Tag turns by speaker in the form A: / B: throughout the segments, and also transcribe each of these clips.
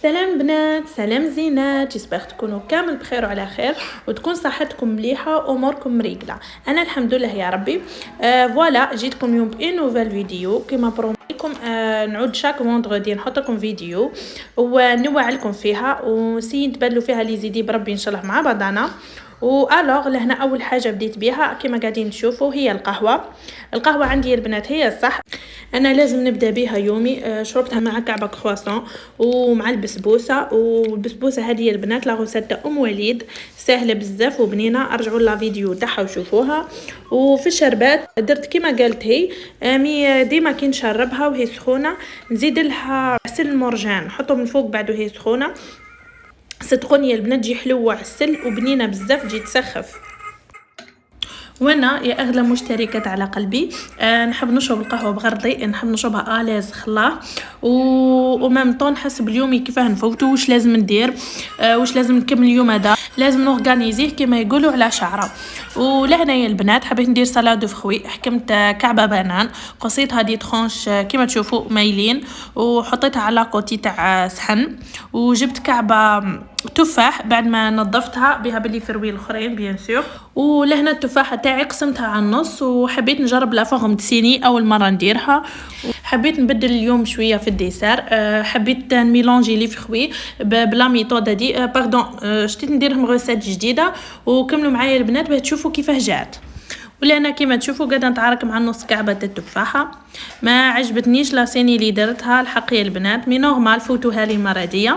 A: سلام بنات، سلام زينات، جيسبر تكونوا كامل بخير وعلى خير وتكون صحتكم مليحه واموركم مريقله. انا الحمد لله يا ربي. فوالا جيتكم اليوم بان نوفيل فيديو كما بروميكم. نعود شاك فوندغودي نحط لكم فيديو ونوع لكم فيها ونسي نتبادلوا فيها لي زيدي بربي ان شاء الله مع بعضنا. والوغ لهنا اول حاجه بديت بها كما قاعدين تشوفوا هي القهوه عندي البنات هي الصح. انا لازم نبدا بها يومي. شربتها مع كعبه كرواسون ومع البسبوسه، والبسبوسه هذه البنات لا غوسيت ام وليد سهله بزاف وبنينه. ارجعوا لا فيديو تاعها وشوفوها. وفي الشربات درت كما قالت هي مي ديما كي نشربها وهي سخونه نزيد لها عسل المرجان نحطه من فوق بعد وهي سخونه. صدقوني البنات تجي حلوه عسل وبنينه بزاف تجي تسخف. وانا يا اغلى مشتركات على قلبي نحب نشرب القهوه بغرضي، نحب نشربها الاز خلاه ومام طون نحس باليوم كيفاه نفوتو واش لازم ندير، واش لازم نكمل اليوم هذا، لازم نورغانيزيه كما يقولوا على شعره. ولهنا يا البنات حبيت ندير سلاد دو فخوي. حكمت كعبه بنان قصيتها دي ترونش كما تشوفوا مايلين وحطيتها على كوتي تاع صحن، وجبت كعبه تفاح بعد ما نظفتها بها باللي فروي الاخرين بيان سور. ولهنا التفاحه تاعي قسمتها على النص وحبيت نجرب لا فورم تسيني اول مره نديرها. حبيت نبدل اليوم شويه في الديسار. حبيت نميلونجي لي فخوي بلا ميثود دي باردون. شتيت نديرهم غوسات جديده وكملوا معايا البنات باش تشوفوا كيفاه جات. ولا انا كيما تشوفوا قاعده نتعارك مع نص كعبه التفاحه. ما عجبتنيش لا سيني اللي درتها الحق يا البنات، مي نورمال فوتوها لي المره دي.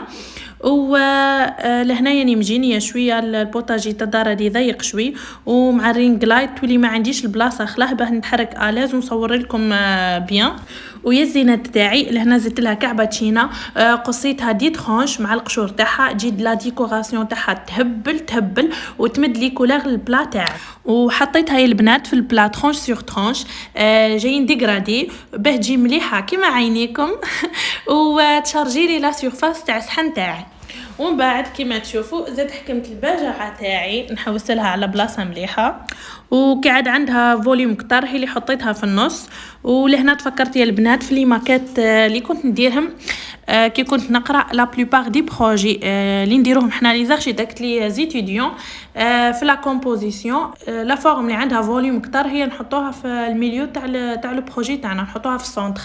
A: لهنايا مجينيه شويه البوطاجي تاع الدار هذه ضيق شوي ومع الرينغ لايت تولي ما عنديش البلاصه خلاه باه نتحرك الاز ونصور لكم بيان. ويا الزينات تاعي لهنا زدت لها كعبه تشينا قصيتها دي ترونش مع القشور تاعها تجي لا ديكوراسيون تاعها تهبل وتمد لي كولور البلا تاعك. وحطيتها يا البنات في البلا ترونش سور ترونش جايين ديغرادي باه تجي مليحه كيما عينيكم وتشارجي لي لا سيرفاس تاع الصحن تاعي. ومن بعد كيما تشوفوا زاد حكمت الباجعه تاعي نحوسلها على بلاصه مليحه وقاعد عندها فوليوم كتر هي اللي حطيتها في النص. ولهنا تفكرت يا البنات في لي ماكيت اللي كنت نديرهم كي كنت نقرا لا بلوبار دي بروجي اللي نديروهم حنا لي زارشيتكت لي زيتيديون في لا كومبوزيسيون. لا فورم اللي عندها فوليوم كتر هي نحطوها في الميليو تاع لو بروجي تاعنا نحطوها في السونتر.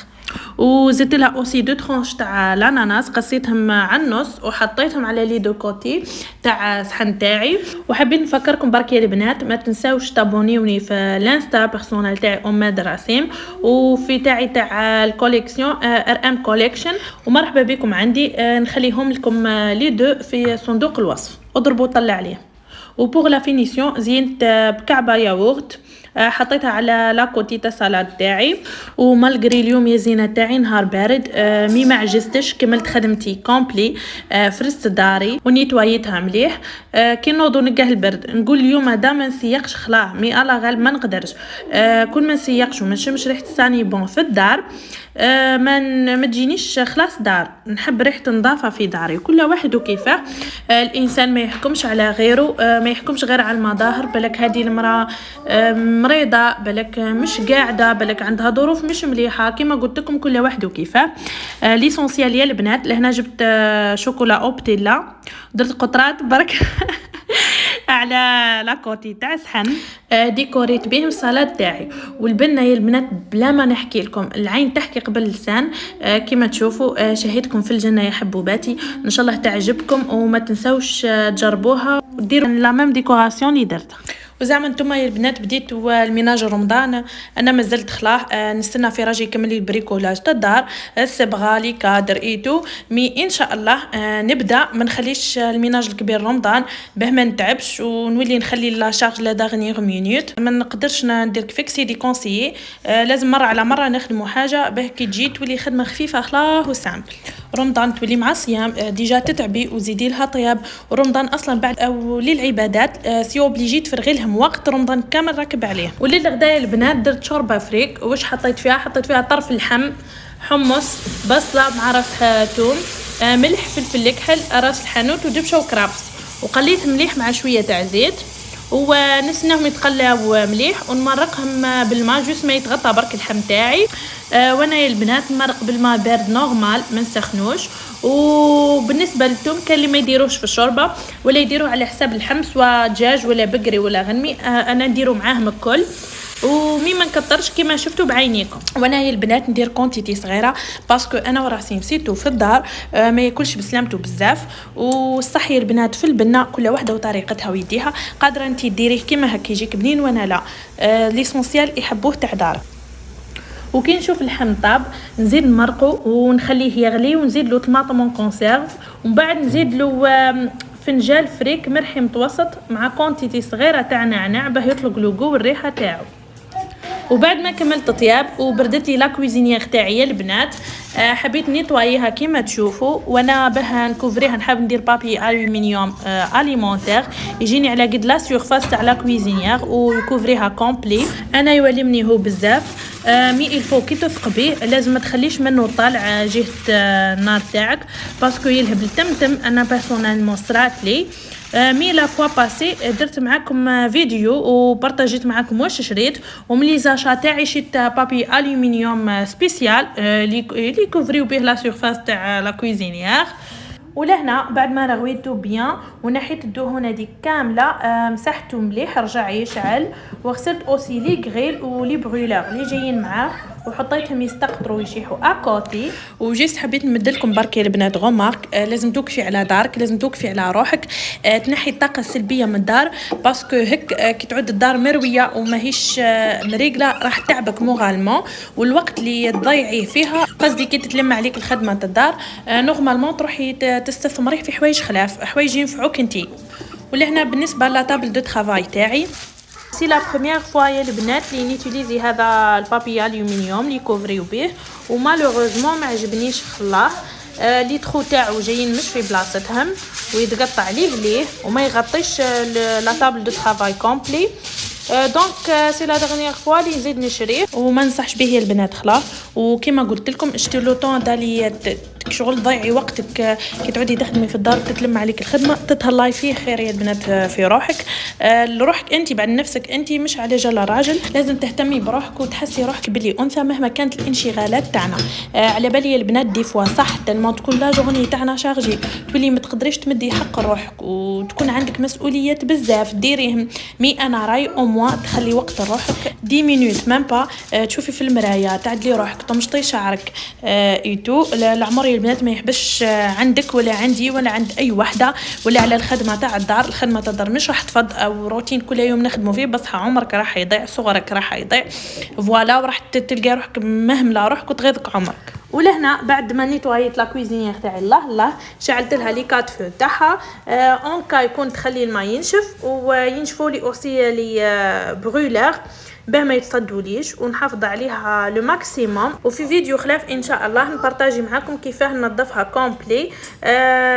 A: وزدت لها اوسي دو ترونش تاع الاناناس قصيتهم على النص وحطيتهم على لي دو كوتي تاع الصحن تاعي. وحبيت نفكركم برك يا البنات ما تنساوش تابونيوني في الانستا بيرسونال تاعي ام دراسيم وفي تاعي تاع الكوليكسيون ار ام كوليكشن. ومرحبا بكم عندي نخليهم لكم لي دو في صندوق الوصف اضربوا طلع عليه. وبور لا فينيسيون زينت بكعبه ياغورت حطيتها على لاكوتي تاع السلاد تاعي. ومالغري اليوم يا زينه تاعي نهار بارد مي ما عجزتش كملت خدمتي كومبلي فرست داري ونيتوايتها مليح. كي نوضو نلقاه البرد نقول اليوم هذا ما نسيقش خلاه مي الا غالب ما نقدرش كل ما نسيقش وما نشمش ريحه الساني بون في الدار ما تجينيش خلاص دار. نحب ريحه نظافه في داري كل واحد وكيفاه. الانسان ما يحكمش على غيره ما يحكمش غير على المظاهر. بالك هذه المراه مريضه بالك مش قاعده بالك عندها ظروف مش مليحه كما قلت لكم كل واحد وكيفاه. ليسونسيال يا البنات لهنا جبت شوكولا اوبتيلا درت قطرات برك على لاكوتي تاع صحن ديكوريت بهم السلاد تاعي. والبنه يا البنات بلا ما نحكي لكم العين تحكي قبل اللسان كما تشوفوا شهيتكم في الجنه يا حبوباتي ان شاء الله تعجبكم وما تنسوش تجربوها وديروا لا ميم ديكوراسيون اللي درتها. وزعما نتوما يا البنات بديت الميناج رمضان انا مازلت خلاه نستنى في راجي يكمل لي البريكولاج تاع الدار الصبغه لي كادر ايتو مي ان شاء الله نبدا ما نخليش الميناج الكبير رمضان باه ما نتعبش ونولي نخلي لا شارج لا دارنيير مينوت ما نقدرش ندير كيفك سيدي كونسيي. لازم مره على مره نخدموا حاجه باه كي تجي تولي خدمه خفيفه خلاه وسامبل. رمضان تولي مع صيام ديجا تتعبي وزيدي لها طياب. ورمضان اصلا بعد او للعبادات سي اوبليجي تفرغي لهم وقت رمضان كامل راكب عليه. والليل غدايا البنات درت شوربه فريك واش حطيت فيها طرف اللحم حمص بصله مع راس ثوم ملح فلفل كحل راس الحانوت ودبشه وكرفس وقليت مليح مع شويه تاع زيت. ونستناهم يتقلاو مليح ونمرقهم بالماء جوست ما يتغطى برك اللحم تاعي. وانا يا البنات نمرق بالماء بارد نورمال ما نسخنوش. وبالنسبه للثوم كان اللي ما يديروش في الشوربه ولا يديروه على حساب اللحم سواء دجاج ولا بقري ولا غنمي، انا نديرو معاهم الكل ومي ما نكترش كيما شفتوا بعينيكم. وانا هي البنات ندير كونتيتي صغيره باسكو انا وراسي نسيتو في الدار ما ياكلش بسلامته بزاف. والصحي البنات في البنه كل واحده وطريقتها ويديها، قادره انت ديريه كيما هكا يجيك بنين وانا لا. ليسونسيال يحبوه تاع دار. وكي نشوف اللحم طاب نزيد نمرقو ونخليه يغلي ونزيد له طماطم كونسيرف ومن بعد نزيد له فنجان فريك مرحي متوسط مع كونتيتي صغيره تاع نعناع باه يطلق له جو والريحه تاعو. وبعد ما كملت طياب وبردت لي لا كويزينيير تاعي البنات حبيت نيطواييها كيما تشوفوا. وانا باه نكوفريها نحب ندير بابي الومنيوم اليمونتير يجيني على قد لا سيرفاس تاع لا كويزينيير ويكوفريها كومبلي. انا يولمني هو بزاف مي الفو كي تثق بيه لازم ما تخليش منه طالع جهه النار تاعك باسكو يلهب التمتم. انا بيرسونيلمون صرات لي مي لا فوا باسي درت معاكم فيديو وبارطاجيت معاكم واش شريت وملي زاشا تاعي شيت بابي الومنيوم سبيسيال لي كوفريو به لا سيرفاس تاع لا كويزينيير. ولهنا بعد ما رغويته بيان ونحيت الدهون هذيك كامله مسحته مليح رجع يشعل وغسلت اوسي لي غريل ولي برولور اللي جايين معاه وحطيتهم يستقطروا ويشيحوا اكوتي. وجيت حبيت نمدلكم برك يا البنات غومارك لازم توقفي على دارك، لازم توقفي على روحك، تنحي الطاقه السلبيه من الدار باسكو هيك كي تعود الدار مرويه وماهيش مريقله راح تعبك مورالمون والوقت اللي تضيعيه فيها قصدي كي تتلم عليك الخدمه الدار نورمالمون تروحي تستثمري في حوايج خلاف حوايج ينفعوك انتي. ولهنا بالنسبه لا طابل دو ترافاي تاعي سي لا بروميير فوا يا البنات لي نيتيليزي هذا البابي الومنيوم لي كوفريو به ومالوغوزمون ما عجبنيش خلاه لي تخو تاعو جايين مش في بلاصتهم ويتقطع ليه وما يغطيش لا طابل دو ترافاي كومبلي. دونك سي لا ديرنيير فوا لي نزيد نشريه وما نصحش به يا البنات خلاص. وكما قلت لكم اشتي لو طون دالي شغل ضيعي وقتك كي تعودي تخدمي في الدار تتلم عليك الخدمه تتهلاي فيه خير يا البنات في روحك لروحك انت بعد نفسك انت مش على جال راجل. لازم تهتمي بروحك وتحسي روحك بلي انثى مهما كانت الانشغالات تاعنا. على بالي يا البنات دي فوا صح تلمون تكون لا جورني تاعنا شارجي تولي ما تقدريش تمدي حق روحك وتكون عندك مسؤوليات بزاف ديريهم. مي انا راي او موا تخلي وقت لروحك 10 مينوت ميم با تشوفي في المرايه تعدلي روحك تمشطي شعرك ايتو. العمر البنات ما يحبش عندك ولا عندي ولا عند اي وحده ولا على الخدمه تاع الدار. الخدمه تاع الدار مش راح تفض او روتين كل يوم نخدموا فيه بصحى عمرك راح يضيع صغرك راح يضيع فوالا وراح تلقى روحك مهمله روحك وتغيظك عمرك. ولهنا بعد ما نيتوايت لا كويزينيير تاعي الله شعلت لها لي كات فو تاعها اون كا يكون تخلي الماء ينشف وينشفوا لي اوسي لي برولور باه ما يتصدوليش ونحافظ عليها لو ماكسيموم. وفي فيديو خلاف ان شاء الله نبارطاجي معكم كيفاه ننظفها كومبلي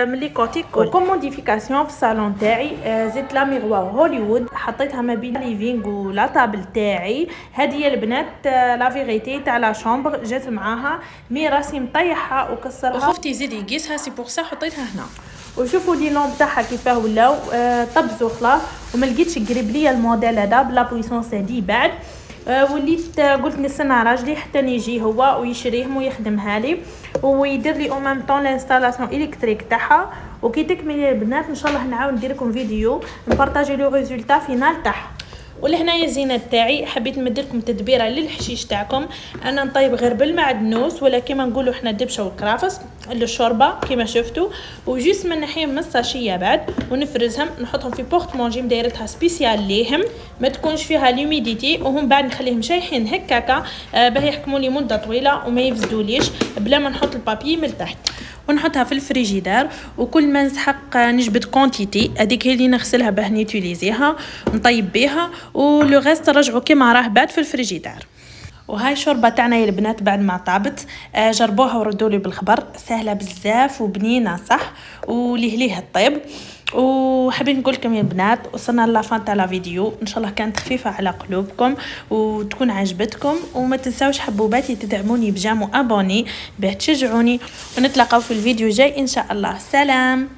A: من لي كوتي كل. وكم موديفيكاسيون في الصالون تاعي زدت لا ميغوار هوليوود حطيتها ما بين ليفينغ ولا طابل تاعي. هذه البنات لا فيغيتي تاع لا شامبر جات معاها مي راسي مطيحها وكسرها وخفتي يزيد يقيسها سي بور سا حطيتها هنا. وشوفوا لي لون تاعها كيفاه ولاو طبزوا خلاص وما لقيتش قريب ليا الموديل هذا بلا بويسونس هذه بعد وليت قلت نستنى راجلي حتى يجي هو ويشريهم ويخدمها لي ويدير لي او ميم طون لانستالاسيون الكتريك تاعها. وكي تكملي البنات ان شاء الله نعاود ندير لكم فيديو نبارطاجي لو ريزولتا فينال تاعها. ولهنايا الزينات تاعي حبيت نمدلكم تدبيره للحشيش تاعكم. انا نطيب غير بالمعدنوس ولا كيما نقولوا حنا دبشه والكرافس للشوربه كيما شفتوا وجيس من ناحيه من الساشيه بعد ونفرزهم نحطهم في بورت مونجي دايرتها سبيسيال ليهم ما تكونش فيها لوميديتي وهم بعد نخليهم شايحين هكاكا باه يحكموا لي مده طويله وما يفسدوليش بلا ما نحط البابي من تحت ونحطها في الفريجيدار. وكل ما نسحق نجبد كونتيتي هذيك هي اللي نغسلها باه نيوتيليزيها نطيب بها ولو غيست نرجعوا كيما راه بعد في الفريجيدار. وهاي الشوربه تاعنا يا البنات بعد ما طابت جربوها وردوا لي بالخبر سهله بزاف وبنينه صح وليه الطيب. وحابين نقول لكم يا البنات وصلنا لافان تاع لا فيديو ان شاء الله كانت خفيفه على قلوبكم وتكون عجبتكم. وما تنساوش حبوباتي تدعموني بجام وابوني باه تشجعوني ونتلاقاو في الفيديو جاي ان شاء الله. سلام.